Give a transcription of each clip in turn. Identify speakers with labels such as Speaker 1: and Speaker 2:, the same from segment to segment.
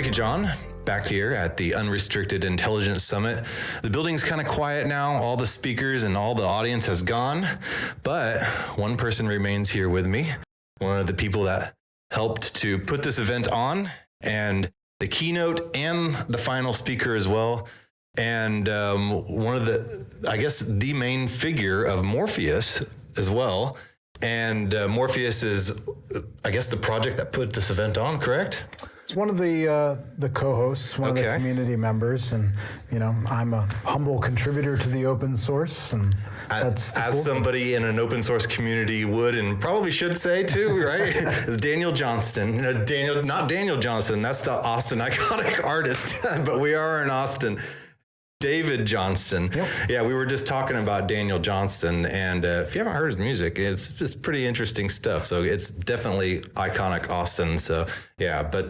Speaker 1: Eureka John, back here at the Unrestricted Intelligence Summit. The building's kind of quiet now. All the speakers and all the audience has gone, but one person remains here with me. One of the people that helped to put this event on, and the keynote and the final speaker as well. And one of the, I guess, the main figure of Morpheus as well. And Morpheus is, I guess, the project that put this event on, correct?
Speaker 2: It's one of the co-hosts, one of the community members, and I'm a humble contributor to the open source, and that's
Speaker 1: as cool somebody in an open source community would and probably should say too, right? Is David Johnston. Not Daniel Johnston. That's the Austin iconic artist, but we are in Austin. David Johnston. Yep. Yeah, we were just talking about Daniel Johnston, and if you haven't heard his music, it's just pretty interesting stuff. So it's definitely iconic Austin. So yeah, but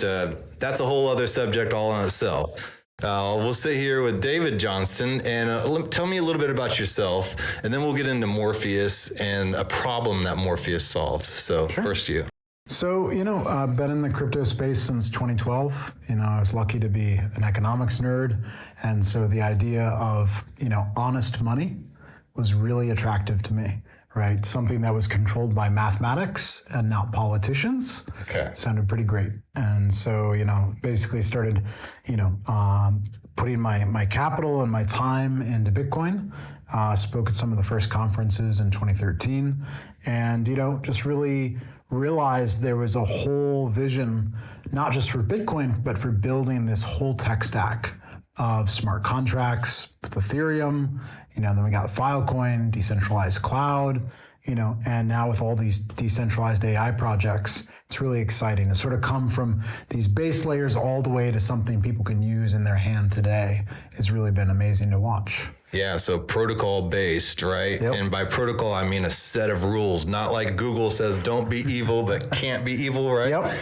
Speaker 1: that's a whole other subject all in itself. We'll sit here with David Johnston, and tell me a little bit about yourself, and then we'll get into Morpheus and a problem that Morpheus solves. So First you.
Speaker 2: So, I've been in the crypto space since 2012. I was lucky to be an economics nerd. And so the idea of, honest money was really attractive to me, right? Something that was controlled by mathematics and not politicians. Okay. Sounded pretty great. And so, basically started, putting my capital and my time into Bitcoin. Spoke at some of the first conferences in 2013. And, just really realized there was a whole vision, not just for Bitcoin, but for building this whole tech stack of smart contracts with Ethereum, then we got Filecoin, decentralized cloud, and now with all these decentralized AI projects, it's really exciting to sort of come from these base layers all the way to something people can use in their hand today. It's really been amazing to watch.
Speaker 1: Yeah, so protocol based, right? Yep. And by protocol, I mean a set of rules, not like Google says, don't be evil, but can't be evil, right?
Speaker 2: Yep,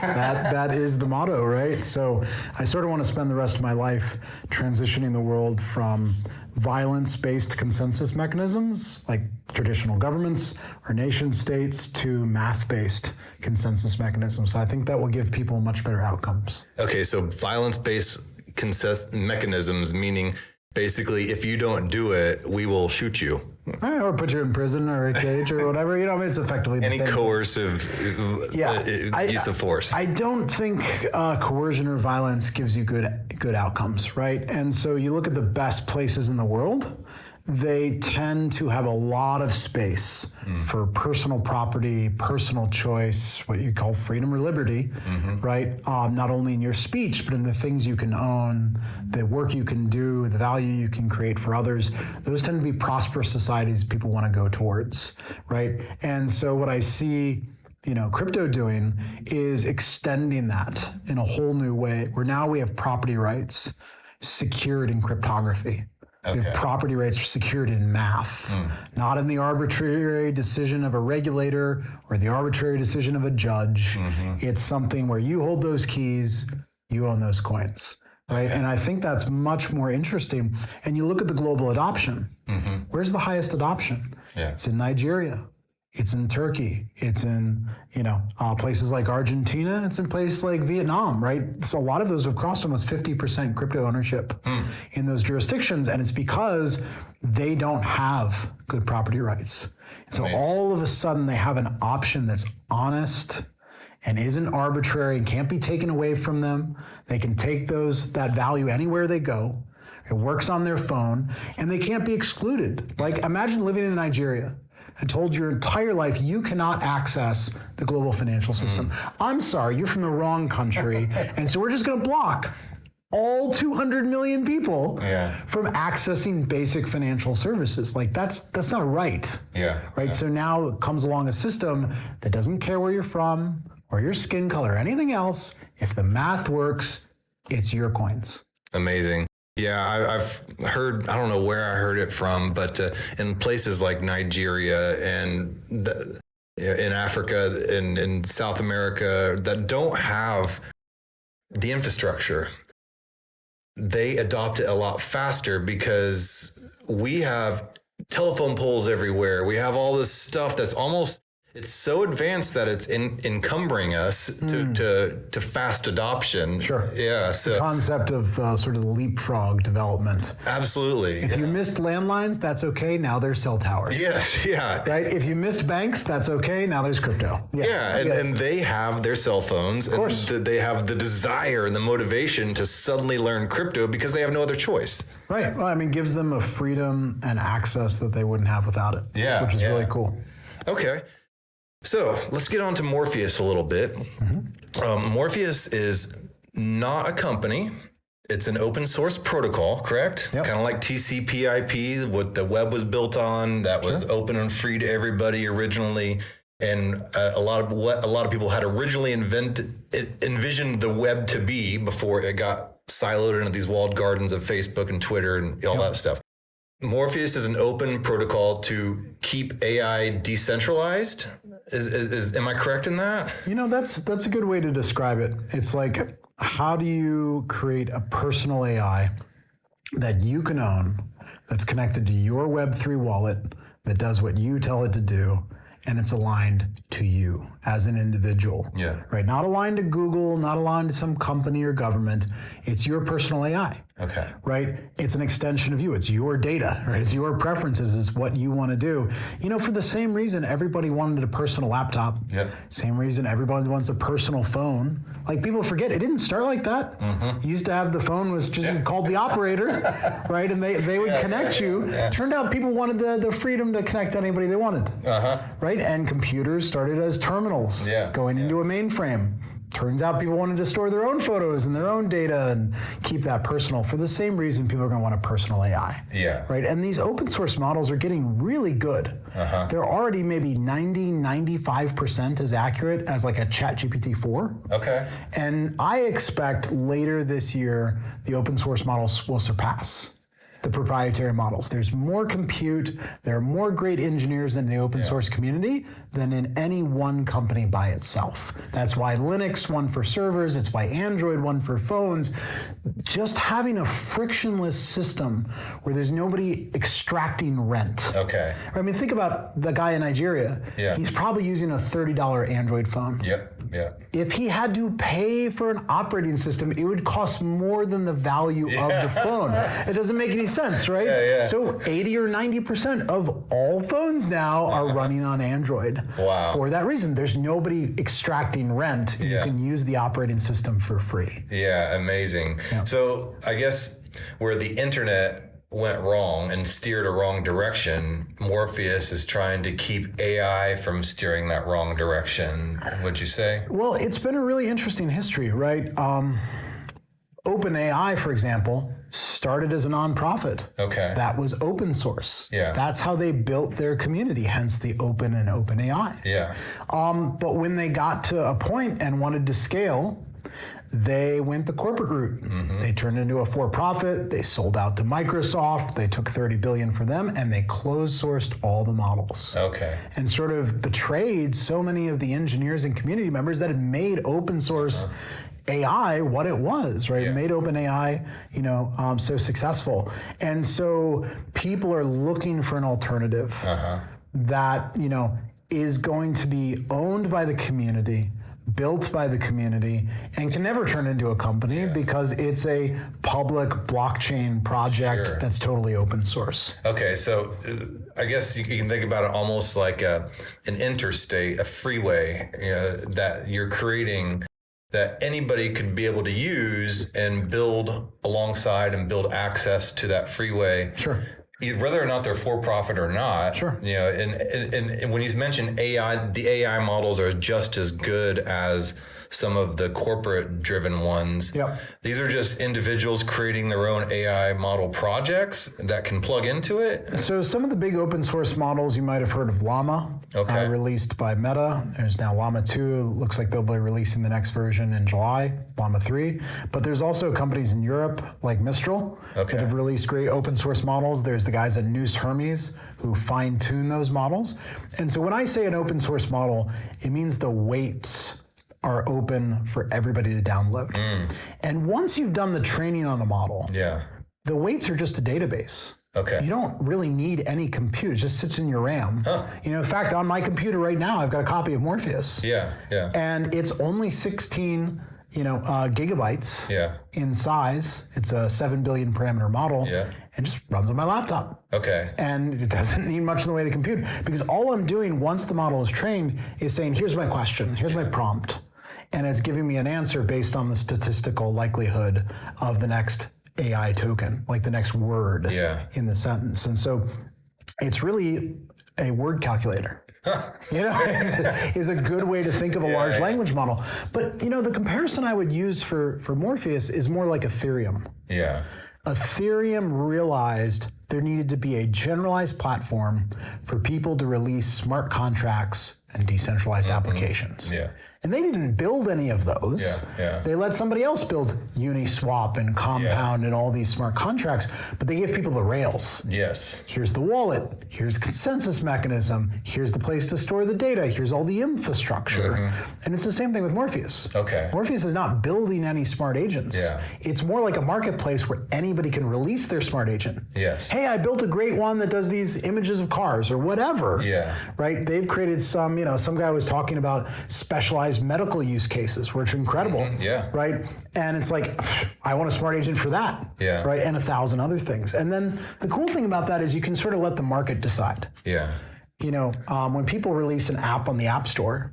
Speaker 2: that is the motto, right? So I sort of want to spend the rest of my life transitioning the world from violence-based consensus mechanisms, like traditional governments or nation states, to math-based consensus mechanisms. So I think that will give people much better outcomes.
Speaker 1: Okay, so violence-based consensus mechanisms, meaning basically, if you don't do it, we will shoot you.
Speaker 2: Or put you in prison or a cage or whatever. It's effectively the
Speaker 1: any
Speaker 2: same.
Speaker 1: Coercive use of force.
Speaker 2: I don't think coercion or violence gives you good outcomes, right? And so you look at the best places in the world, they tend to have a lot of space for personal property, personal choice, what you call freedom or liberty, right? Not only in your speech, but in the things you can own, the work you can do, the value you can create for others. Those tend to be prosperous societies people want to go towards, right? And so what I see crypto doing is extending that in a whole new way, where now we have property rights secured in cryptography. Okay. We have property rights secured in math, not in the arbitrary decision of a regulator or the arbitrary decision of a judge. It's something where you hold those keys, you own those coins, right? Okay. And I think that's much more interesting. And you look at the global adoption. Where's the highest adoption? Yeah. It's in Nigeria. It's in Turkey. It's in, places like Argentina. It's in places like Vietnam, right? So a lot of those have crossed almost 50% crypto ownership in those jurisdictions. And it's because they don't have good property rights. And so all of a sudden they have an option that's honest and isn't arbitrary and can't be taken away from them. They can take that value anywhere they go. It works on their phone, and they can't be excluded. Like, imagine living in Nigeria and told your entire life you cannot access the global financial system. I'm sorry, you're from the wrong country, and so we're just going to block all 200 million people from accessing basic financial services. Like, that's not right. Right. So now comes along a system that doesn't care where you're from or your skin color or anything else. If the math works, it's your coins.
Speaker 1: Amazing. Yeah, I've heard, I don't know where I heard it from, but in places like Nigeria and in Africa and in South America that don't have the infrastructure, they adopt it a lot faster because we have telephone poles everywhere. We have all this stuff that's almost, It's so advanced that it's encumbering us to fast adoption.
Speaker 2: Sure.
Speaker 1: Yeah.
Speaker 2: The
Speaker 1: So
Speaker 2: concept of sort of the leapfrog development.
Speaker 1: absolutely.
Speaker 2: If you missed landlines, that's okay. Now there's cell towers.
Speaker 1: Yes. Yeah.
Speaker 2: Right? If you missed banks, that's okay. Now there's crypto.
Speaker 1: Yeah. And they have their cell phones. Of
Speaker 2: course.
Speaker 1: And they have the desire and the motivation to suddenly learn crypto because they have no other choice.
Speaker 2: Right. Well, I mean, gives them a freedom and access that they wouldn't have without it.
Speaker 1: Yeah.
Speaker 2: Which is really cool.
Speaker 1: Okay. So let's get on to Morpheus a little bit. Morpheus is not a company. It's an open source protocol, correct?
Speaker 2: Yep.
Speaker 1: Kind of like TCP/IP, what the web was built on. That was open and free to everybody originally. And a lot of people had originally envisioned the web to be before it got siloed into these walled gardens of Facebook and Twitter and all that stuff. Morpheus is an open protocol to keep AI decentralized. Am I correct in that?
Speaker 2: You know, that's a good way to describe it. It's like, how do you create a personal AI that you can own, that's connected to your Web3 wallet, that does what you tell it to do, and it's aligned to you as an individual.
Speaker 1: Yeah.
Speaker 2: Right? Not aligned to Google, not aligned to some company or government. It's your personal AI.
Speaker 1: Okay.
Speaker 2: Right? It's an extension of you. It's your data, right? It's your preferences. It's what you want to do. You know, for the same reason everybody wanted a personal laptop.
Speaker 1: Yep.
Speaker 2: Same reason everybody wants a personal phone. Like, people forget, it didn't start like that. You used to have the phone was just called the operator, right? And they would connect you. Turned out people wanted the freedom to connect to anybody they wanted. Right? And computers started as terminals going into a mainframe. Turns out people wanted to store their own photos and their own data and keep that personal. For the same reason, people are going to want a personal AI.
Speaker 1: Yeah.
Speaker 2: Right? And these open source models are getting really good. They're already maybe 95% as accurate as like a ChatGPT 4.
Speaker 1: Okay.
Speaker 2: And I expect later this year, the open source models will surpass the proprietary models. There's more compute, there are more great engineers in the open source community than in any one company by itself. That's why Linux won for servers, it's why Android won for phones. Just having a frictionless system where there's nobody extracting rent.
Speaker 1: Okay.
Speaker 2: I mean, think about the guy in Nigeria. He's probably using a $30 Android phone. If he had to pay for an operating system, it would cost more than the value of the phone. It doesn't make any sense, right? So 80 or 90% of all phones now are running on Android.
Speaker 1: Wow.
Speaker 2: For that reason, there's nobody extracting rent. You can use the operating system for free.
Speaker 1: Yeah, amazing. So I guess where the internet went wrong and steered a wrong direction, Morpheus is trying to keep AI from steering that wrong direction, would you say?
Speaker 2: Well, it's been a really interesting history, right? OpenAI, for example, started as a nonprofit.
Speaker 1: Okay.
Speaker 2: That was open source.
Speaker 1: Yeah.
Speaker 2: That's how they built their community, hence the open and OpenAI.
Speaker 1: Yeah.
Speaker 2: But when they got to a point and wanted to scale, they went the corporate route. They turned into a for-profit. They sold out to Microsoft. They took $30 billion for them, and they closed-sourced all the models. Okay. And sort of betrayed so many of the engineers and community members that had made open source AI what it was, right? It made OpenAI, so successful. And so people are looking for an alternative that, is going to be owned by the community, built by the community, and can never turn into a company because it's a public blockchain project that's totally open source.
Speaker 1: Okay, so I guess you can think about it almost like an interstate, a freeway, that you're creating that anybody could be able to use and build alongside and build access to that freeway. Sure. Whether or not they're for profit or not. Sure. And when you mentioned AI, the AI models are just as good as some of the corporate driven ones. Yep. These are just individuals creating their own AI model projects that can plug into it. So some of the big open source models, you might have heard of Llama, released by Meta. There's now Llama 2. It looks like they'll be releasing the next version in July, Llama 3. But there's also companies in Europe like Mistral that have released great open source models. There's the guys at Noose Hermes who fine tune those models. And so when I say an open source model, it means the weights are open for everybody to download. And once you've done the training on a model, the weights are just a database. Okay.
Speaker 2: You don't really need any compute. It just sits in your RAM. Huh. In fact, on my computer right now, I've got a copy of Morpheus.
Speaker 1: Yeah.
Speaker 2: And it's only 16 gigabytes in size. It's a 7 billion parameter model.
Speaker 1: Yeah.
Speaker 2: And just runs on my laptop.
Speaker 1: Okay.
Speaker 2: And it doesn't need much in the way of compute, because all I'm doing once the model is trained is saying, here's my question, here's my prompt. And it's giving me an answer based on the statistical likelihood of the next AI token, like the next word in the sentence. And so it's really a word calculator. Is a good way to think of a large language model. But the comparison I would use for Morpheus is more like Ethereum.
Speaker 1: Yeah.
Speaker 2: Ethereum realized there needed to be a generalized platform for people to release smart contracts and decentralized applications.
Speaker 1: Yeah.
Speaker 2: And they didn't build any of those. They let somebody else build Uniswap and Compound and all these smart contracts, but they give people the rails.
Speaker 1: Yes.
Speaker 2: Here's the wallet. Here's consensus mechanism. Here's the place to store the data. Here's all the infrastructure. And it's the same thing with Morpheus.
Speaker 1: Okay.
Speaker 2: Morpheus is not building any smart agents. It's more like a marketplace where anybody can release their smart agent.
Speaker 1: Yes.
Speaker 2: Hey, I built a great one that does these images of cars or whatever. Right? They've created some guy was talking about specialized medical use cases, which are incredible. Right? And it's like, I want a smart agent for that. Right? And 1,000 other things. And then the cool thing about that is you can sort of let the market decide. When people release an app on the App Store,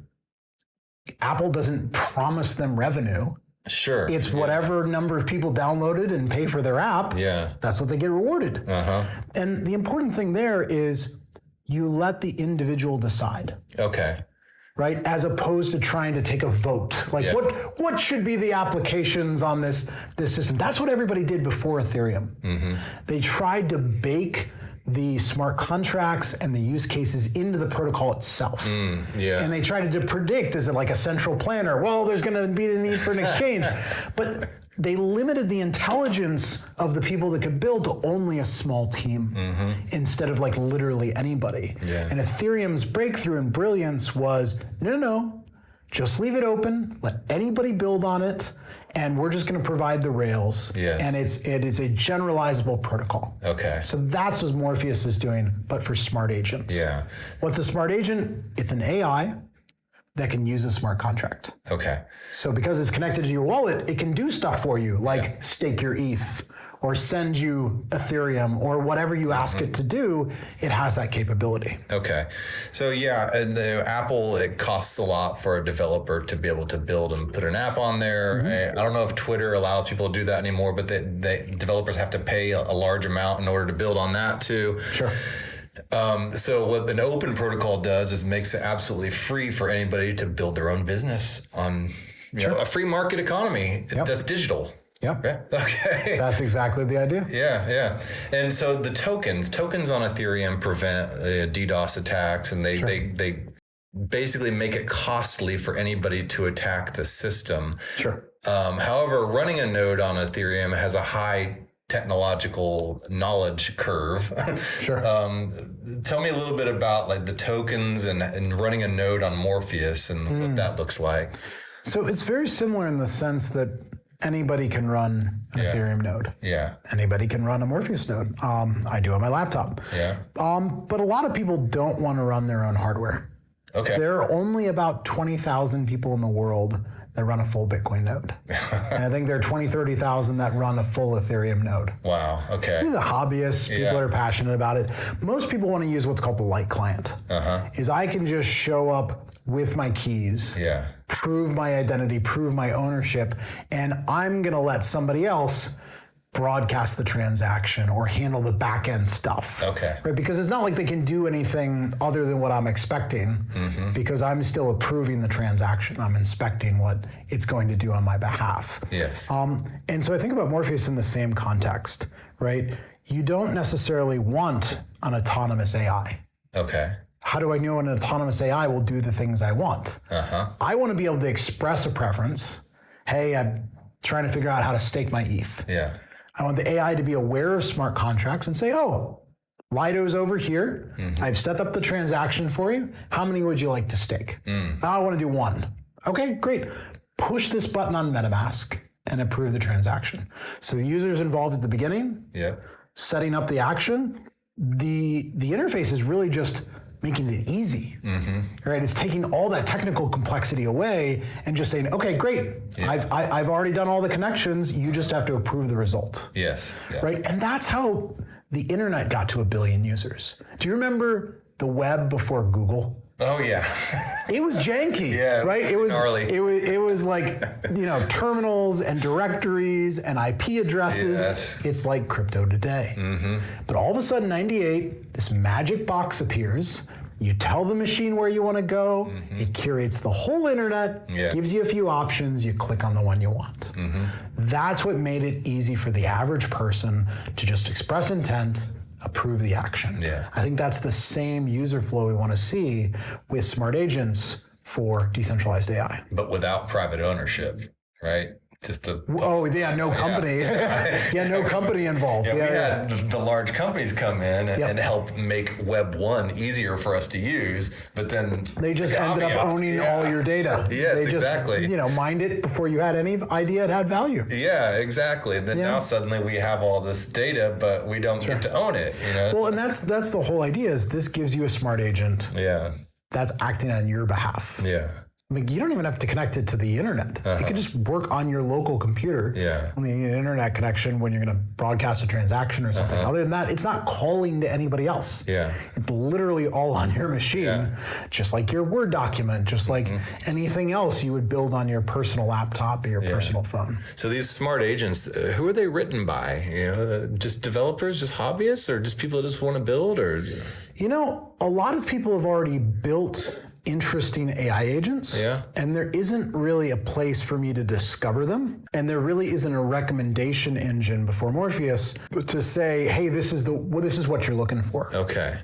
Speaker 2: Apple doesn't promise them revenue.
Speaker 1: Sure.
Speaker 2: It's whatever number of people downloaded and pay for their app. That's what they get rewarded. And the important thing there is you let the individual decide.
Speaker 1: Okay.
Speaker 2: Right? As opposed to trying to take a vote. Like what should be the applications on this system? That's what everybody did before Ethereum. They tried to bake the smart contracts and the use cases into the protocol itself. And they tried to predict, is it like a central planner? Well, there's going to be the need for an exchange. But they limited the intelligence of the people that could build to only a small team instead of like literally anybody. And Ethereum's breakthrough and brilliance was, no, just leave it open, let anybody build on it, and we're just going to provide the rails. And it is a generalizable protocol.
Speaker 1: Okay.
Speaker 2: So that's what Morpheus is doing, but for smart agents. What's a smart agent? It's an AI that can use a smart contract. Okay. So because it's connected to your wallet, it can do stuff for you, like stake your ETH or send you Ethereum or whatever you ask it to do. It has that capability.
Speaker 1: Okay. So and Apple, it costs a lot for a developer to be able to build and put an app on there. I don't know if Twitter allows people to do that anymore, but developers have to pay a large amount in order to build on that too. Sure. So what an open protocol does is makes it absolutely free for anybody to build their own business on a free market economy that's digital. Okay. That's exactly the idea. And so the tokens on Ethereum prevent DDoS attacks, and they basically make it costly for anybody to attack the system. However, running a node on Ethereum has a high technological knowledge curve. Tell me a little bit about like the tokens and running a node on Morpheus and what that looks like. So it's very similar in the sense that anybody can run an Ethereum node. Anybody can run a Morpheus node. I do on my laptop. But a lot of people don't want to run their own hardware. There are only about 20,000 people in the world that run a full Bitcoin node. And I think there are 20, 30,000 that run a full Ethereum node. Wow, okay. The hobbyists, people that are passionate about it. Most people want to use what's called the light client. Is I can just show up with my keys, prove my identity, prove my ownership, and I'm going to let somebody else broadcast the transaction or handle the back end stuff. Right? Because it's not like they can do anything other than what I'm expecting, because I'm still approving the transaction. I'm inspecting what it's going to do on my behalf. And so I think about Morpheus in the same context, right? You don't necessarily want an autonomous AI. How do I know an autonomous AI will do the things I want? I want to be able to express a preference. Hey, I'm trying to figure out how to stake my ETH. I want the AI to be aware of smart contracts and say, oh, Lido's over here. I've set up the transaction for you. How many would you like to stake? I want to do one. Okay, great. Push this button on MetaMask and approve the transaction. So the user's involved at the beginning.
Speaker 2: setting up the action, the interface is really just making it easy, right? It's taking all that technical complexity away and just saying, okay, great. Yeah. I've already done all the connections. You just have to approve the result.
Speaker 1: Yes. Yeah.
Speaker 2: Right. And that's how the internet got to 1 billion users. Do you remember the web before Google?
Speaker 1: Oh yeah.
Speaker 2: It was janky, right? It was gnarly. It was like, terminals and directories and IP addresses. Yes. It's like crypto today. But all of a sudden, 98, this magic box appears. You tell the machine where you want to go. It curates the whole internet, gives you a few options. You click on the one you want. That's what made it easy for the average person to just express intent, approve the action. Yeah. I think that's the same user flow we want to see with smart agents for decentralized AI.
Speaker 1: But without private ownership, right? Just
Speaker 2: no company. No company involved.
Speaker 1: We had the large companies come in and help make Web 1 easier for us to use, but then
Speaker 2: they just ended up owning all your data.
Speaker 1: Yes,
Speaker 2: they just,
Speaker 1: exactly.
Speaker 2: Mined it before you had any idea it had value.
Speaker 1: Yeah, exactly. And then now suddenly we have all this data, but we don't get to own it.
Speaker 2: Well, and that's the whole idea. Is this gives you a smart agent?
Speaker 1: Yeah.
Speaker 2: That's acting on your behalf.
Speaker 1: Yeah.
Speaker 2: You don't even have to connect it to the internet. It can just work on your local computer.
Speaker 1: Yeah.
Speaker 2: An internet connection when you're going to broadcast a transaction or something. Other than that, it's not calling to anybody else.
Speaker 1: Yeah.
Speaker 2: It's literally all on your machine, just like your Word document, just like anything else you would build on your personal laptop or your personal phone.
Speaker 1: So these smart agents, who are they written by? Just developers, just hobbyists, or just people that just want to build? Or
Speaker 2: a lot of people have already built interesting AI agents, and there isn't really a place for me to discover them, and there really isn't a recommendation engine before Morpheus to say, hey, this is what you're looking for.
Speaker 1: Okay.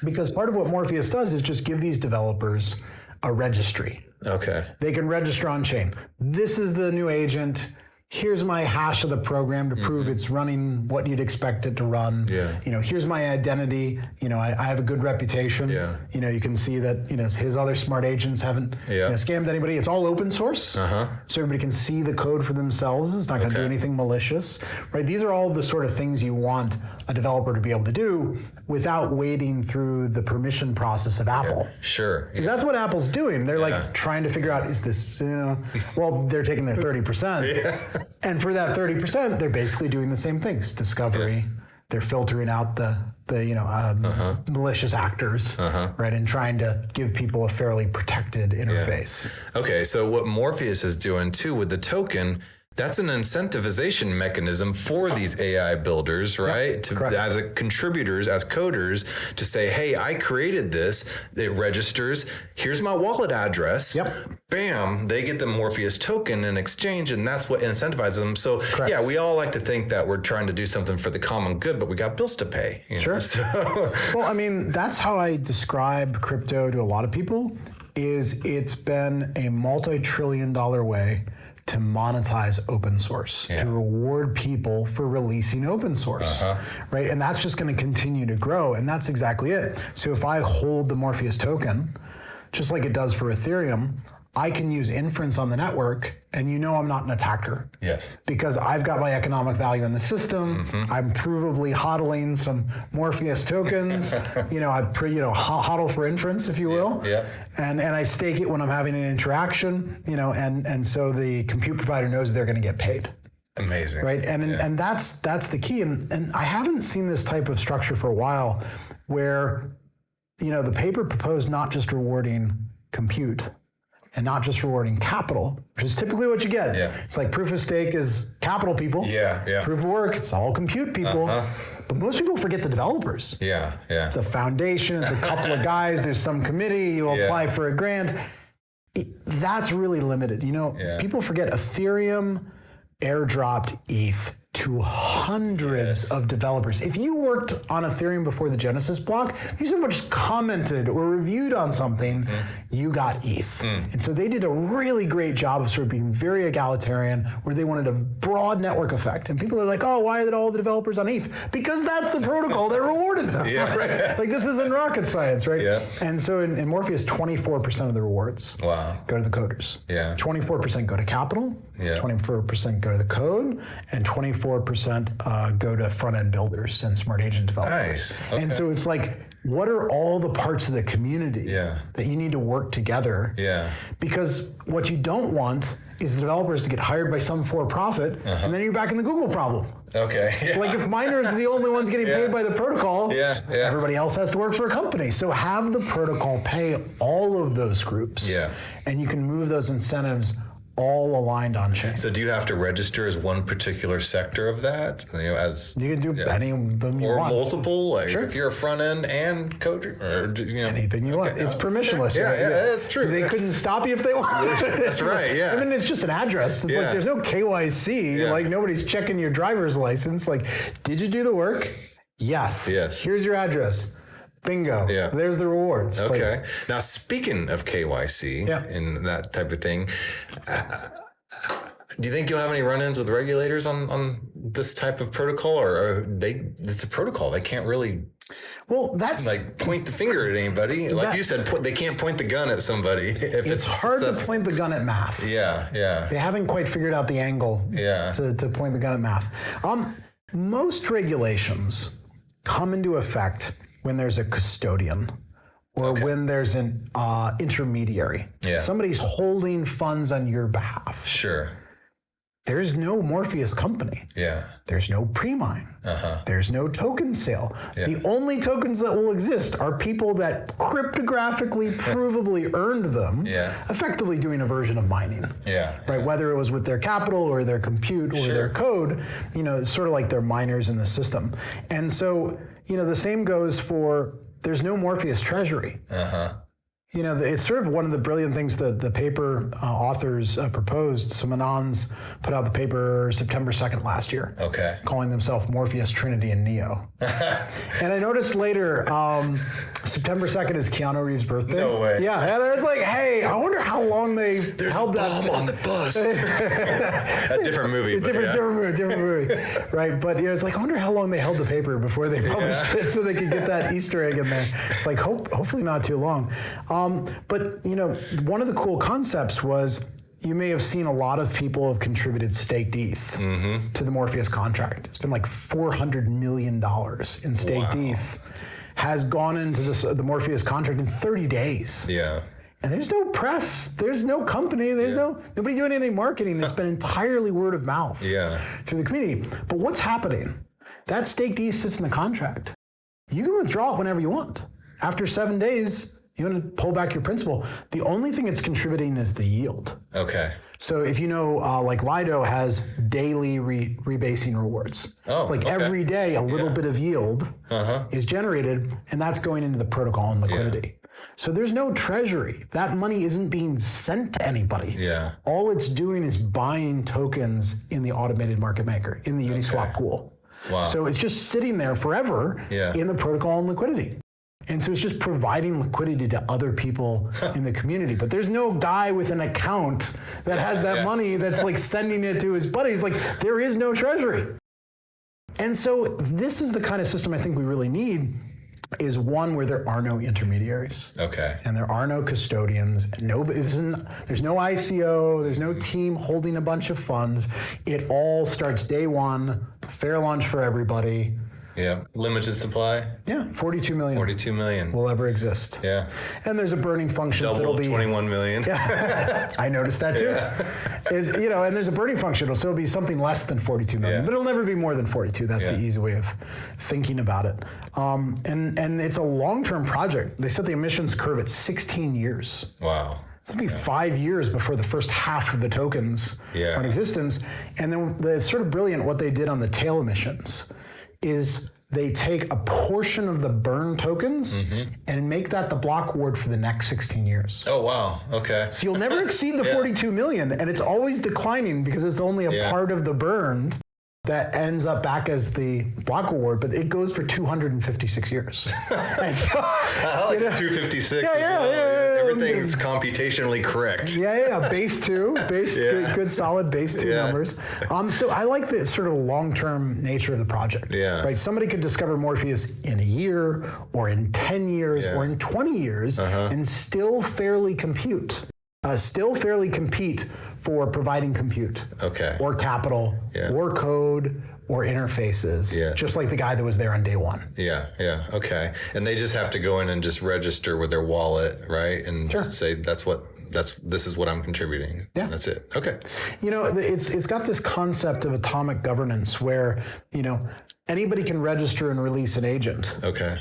Speaker 2: Because part of what Morpheus does is just give these developers a registry.
Speaker 1: Okay.
Speaker 2: They can register on chain. This is the new agent. Here's my hash of the program to prove it's running what you'd expect it to run. Yeah. Here's my identity. I have a good reputation. Yeah. You can see that, his other smart agents haven't scammed anybody. It's all open source. So everybody can see the code for themselves. It's not going to do anything malicious, right? These are all the sort of things you want a developer to be able to do without wading through the permission process of Apple.
Speaker 1: Yeah. Sure.
Speaker 2: Because that's what Apple's doing. They're like trying to figure out, is this, well, they're taking their 30%. And for that 30%, they're basically doing the same things. Discovery, they're filtering out the malicious actors, right, and trying to give people a fairly protected interface.
Speaker 1: Okay, so what Morpheus is doing too with the token, that's an incentivization mechanism for these AI builders, right? As contributors, as coders, to say, hey, I created this, it registers, here's my wallet address, bam, they get the Morpheus token in exchange, and that's what incentivizes them. So we all like to think that we're trying to do something for the common good, but we got bills to pay.
Speaker 2: Sure. Well, that's how I describe crypto to a lot of people, is it's been a multi-trillion-dollar way to monetize open source, to reward people for releasing open source, right? And that's just going to continue to grow, and that's exactly it. So if I hold the Morpheus token, just like it does for Ethereum, I can use inference on the network, and I'm not an attacker.
Speaker 1: Yes.
Speaker 2: Because I've got my economic value in the system. I'm provably hodling some Morpheus tokens. I hodl for inference, if you will. Yeah. And I stake it when I'm having an interaction. And so the compute provider knows they're going to get paid.
Speaker 1: Amazing.
Speaker 2: Right. And that's the key. And I haven't seen this type of structure for a while, where the paper proposed not just rewarding compute, and not just rewarding capital, which is typically what you get. Yeah. It's like proof of stake is capital people. Proof of work, it's all compute people. But most people forget the developers. It's a foundation, it's a couple of guys, there's some committee, you apply for a grant. That's really limited. People forget Ethereum airdropped ETH to hundreds of developers. If you worked on Ethereum before the Genesis block, if you someone just commented or reviewed on something, you got ETH. And so they did a really great job of sort of being very egalitarian, where they wanted a broad network effect. And people are like, oh, why are all the developers on ETH? Because that's the protocol that rewarded them.
Speaker 1: Yeah.
Speaker 2: Right? Like this isn't rocket science, right?
Speaker 1: Yeah.
Speaker 2: And so in Morpheus, 24% of the rewards go to the coders.
Speaker 1: Yeah.
Speaker 2: 24% go to capital.
Speaker 1: Yeah.
Speaker 2: 24% go to the code, and 24% go to front-end builders and smart agent developers.
Speaker 1: Nice. Okay.
Speaker 2: And so it's like, what are all the parts of the community that you need to work together?
Speaker 1: Yeah.
Speaker 2: Because what you don't want is the developers to get hired by some for-profit, and then you're back in the Google problem.
Speaker 1: Okay. Yeah.
Speaker 2: Like if miners are the only ones getting paid by the protocol, everybody else has to work for a company. So have the protocol pay all of those groups, and you can move those incentives all aligned on chain.
Speaker 1: So do you have to register as one particular sector of that? As
Speaker 2: you can do any of them you
Speaker 1: or
Speaker 2: want.
Speaker 1: Multiple, like if you're a front end and coder, or
Speaker 2: anything you want. It's permissionless.
Speaker 1: Yeah, that's true.
Speaker 2: They couldn't stop you if they wanted.
Speaker 1: That's right. Yeah.
Speaker 2: I mean, it's just an address. It's like there's no KYC.
Speaker 1: Yeah.
Speaker 2: Like nobody's checking your driver's license. Like, did you do the work? Yes. Here's your address. Bingo. Yeah. There's the rewards.
Speaker 1: Okay. Now, speaking of KYC and that type of thing, do you think you'll have any run-ins with regulators on this type of protocol, or it's a protocol? They can't really like point the finger at anybody. Like you said, they can't point the gun at somebody. If it's
Speaker 2: hard to point the gun at math.
Speaker 1: Yeah.
Speaker 2: They haven't quite figured out the angle to point the gun at math. Most regulations come into effect when there's a custodian or when there's an intermediary. Somebody's holding funds on your behalf.
Speaker 1: Sure.
Speaker 2: There's no Morpheus company. There's no pre-mine. There's no token sale. The only tokens that will exist are people that cryptographically provably earned them, effectively doing a version of mining. Right? Whether it was with their capital or their compute or their code, it's sort of like they're miners in the system. And so, the same goes for, there's no Morpheus treasury. It's sort of one of the brilliant things that the paper authors proposed. Some Anons put out the paper September 2nd last year, calling themselves Morpheus, Trinity, and Neo. And I noticed later, September 2nd is Keanu Reeves' birthday.
Speaker 1: No way.
Speaker 2: Yeah, and I was like, hey, I wonder how long they held that.
Speaker 1: There's a bomb on the bus. A different movie.
Speaker 2: Different movie. Right, but it's like, I wonder how long they held the paper before they published it so they could get that Easter egg in there. It's like, hopefully not too long. But one of the cool concepts was, you may have seen a lot of people have contributed staked ETH to the Morpheus contract. It's been like $400 million in staked ETH has gone into the Morpheus contract in 30 days. And there's no press, there's no company, there's nobody doing any marketing. It's been entirely word of mouth through the community. But what's happening? That staked ETH sits in the contract. You can withdraw it whenever you want. After 7 days, you want to pull back your principal. The only thing it's contributing is the yield. So if like Lido has daily rebasing rewards. It's like every day a little bit of yield is generated, and that's going into the protocol and liquidity. So there's no treasury. That money isn't being sent to anybody. All it's doing is buying tokens in the automated market maker, in the Uniswap pool. So it's just sitting there forever in the protocol and liquidity. And so it's just providing liquidity to other people in the community. But there's no guy with an account that has that money that's like sending it to his buddies. Like, there is no treasury. And so this is the kind of system I think we really need, is one where there are no intermediaries. And there are no custodians. There's no ICO. There's no team holding a bunch of funds. It all starts day one, fair lunch for everybody.
Speaker 1: Limited supply.
Speaker 2: 42 million.
Speaker 1: 42 million
Speaker 2: will ever exist. And there's a burning function.
Speaker 1: Double 21 million.
Speaker 2: I noticed that too. And there's a burning function, so it'll be something less than 42 million, but it'll never be more than 42. That's the easy way of thinking about it. And it's a long-term project. They set the emissions curve at 16 years.
Speaker 1: Wow.
Speaker 2: It's going to be 5 years before the first half of the tokens are in existence. And then it's sort of brilliant what they did on the tail emissions is they take a portion of the burn tokens and make that the block reward for the next 16 years.
Speaker 1: Oh, wow. So
Speaker 2: you'll never exceed the 42 million, and it's always declining because it's only a part of the burned that ends up back as the block reward, but it goes for 256 years. And so,
Speaker 1: I like 256 as well. everything's computationally correct.
Speaker 2: Yeah. Base 2, good solid base 2 numbers. So I like the sort of long-term nature of the project.
Speaker 1: Yeah.
Speaker 2: Right. Somebody could discover Morpheus in a year, or in 10 years, or in 20 years, and still fairly compete for providing compute.
Speaker 1: Okay.
Speaker 2: Or capital, or code, or interfaces. Just like the guy that was there on day one.
Speaker 1: Yeah. Okay. And they just have to go in and just register with their wallet, right? And just say this is what I'm contributing. Yeah. That's it. Okay.
Speaker 2: It's got this concept of atomic governance where, anybody can register and release an agent.
Speaker 1: Okay.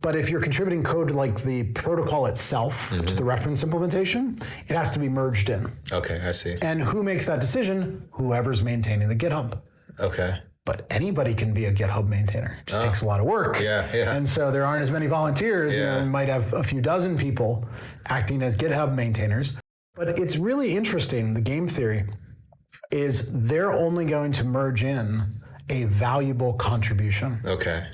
Speaker 2: But if you're contributing code to like the protocol itself, to the reference implementation, it has to be merged in.
Speaker 1: Okay, I see.
Speaker 2: And who makes that decision? Whoever's maintaining the GitHub.
Speaker 1: Okay.
Speaker 2: But anybody can be a GitHub maintainer. It just takes a lot of work.
Speaker 1: Yeah.
Speaker 2: And so there aren't as many volunteers. You might have a few dozen people acting as GitHub maintainers. But it's really interesting. The game theory is they're only going to merge in a valuable contribution.
Speaker 1: Okay.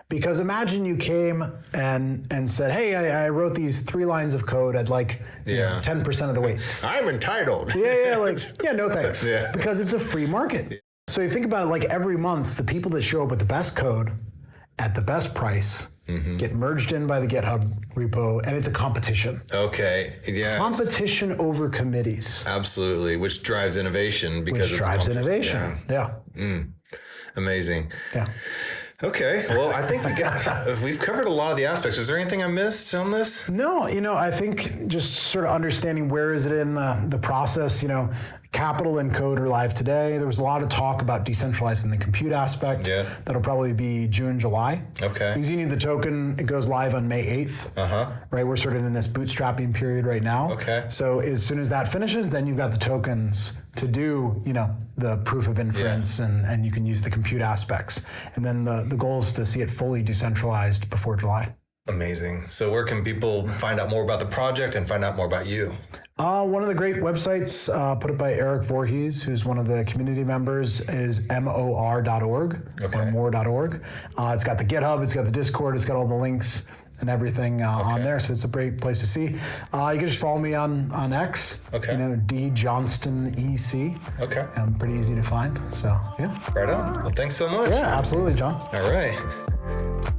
Speaker 2: Because imagine you came and said, hey, I wrote these 3 lines of code. I'd like 10% of the weights.
Speaker 1: I'm entitled.
Speaker 2: No thanks. Because it's a free market. So you think about it, like every month, the people that show up with the best code at the best price get merged in by the GitHub repo, and it's a competition.
Speaker 1: Okay, yeah.
Speaker 2: Competition over committees.
Speaker 1: Absolutely, which drives innovation because
Speaker 2: which drives innovation. Yeah.
Speaker 1: Amazing.
Speaker 2: Yeah.
Speaker 1: Okay, well, I think we've covered a lot of the aspects. Is there anything I missed on this?
Speaker 2: No, I think just sort of understanding where is it in the process, capital and code are live today. There was a lot of talk about decentralizing the compute aspect. Yeah. That'll probably be June, July.
Speaker 1: Okay.
Speaker 2: Because you need the token, it goes live on May 8th. Right, we're sort of in this bootstrapping period right now.
Speaker 1: Okay.
Speaker 2: So as soon as that finishes, then you've got the tokens to do, the proof of inference and you can use the compute aspects. And then the goal is to see it fully decentralized before July.
Speaker 1: Amazing. So where can people find out more about the project and find out more about you?
Speaker 2: One of the great websites put up by Eric Voorhees, who's one of the community members, is mor.org or more.org. It's got the GitHub, it's got the Discord, it's got all the links and everything on there. So it's a great place to see. You can just follow me on X. D Johnston EC. Okay. Pretty easy to find. So yeah.
Speaker 1: Right on. Well, thanks so much.
Speaker 2: Yeah, absolutely, John.
Speaker 1: All right.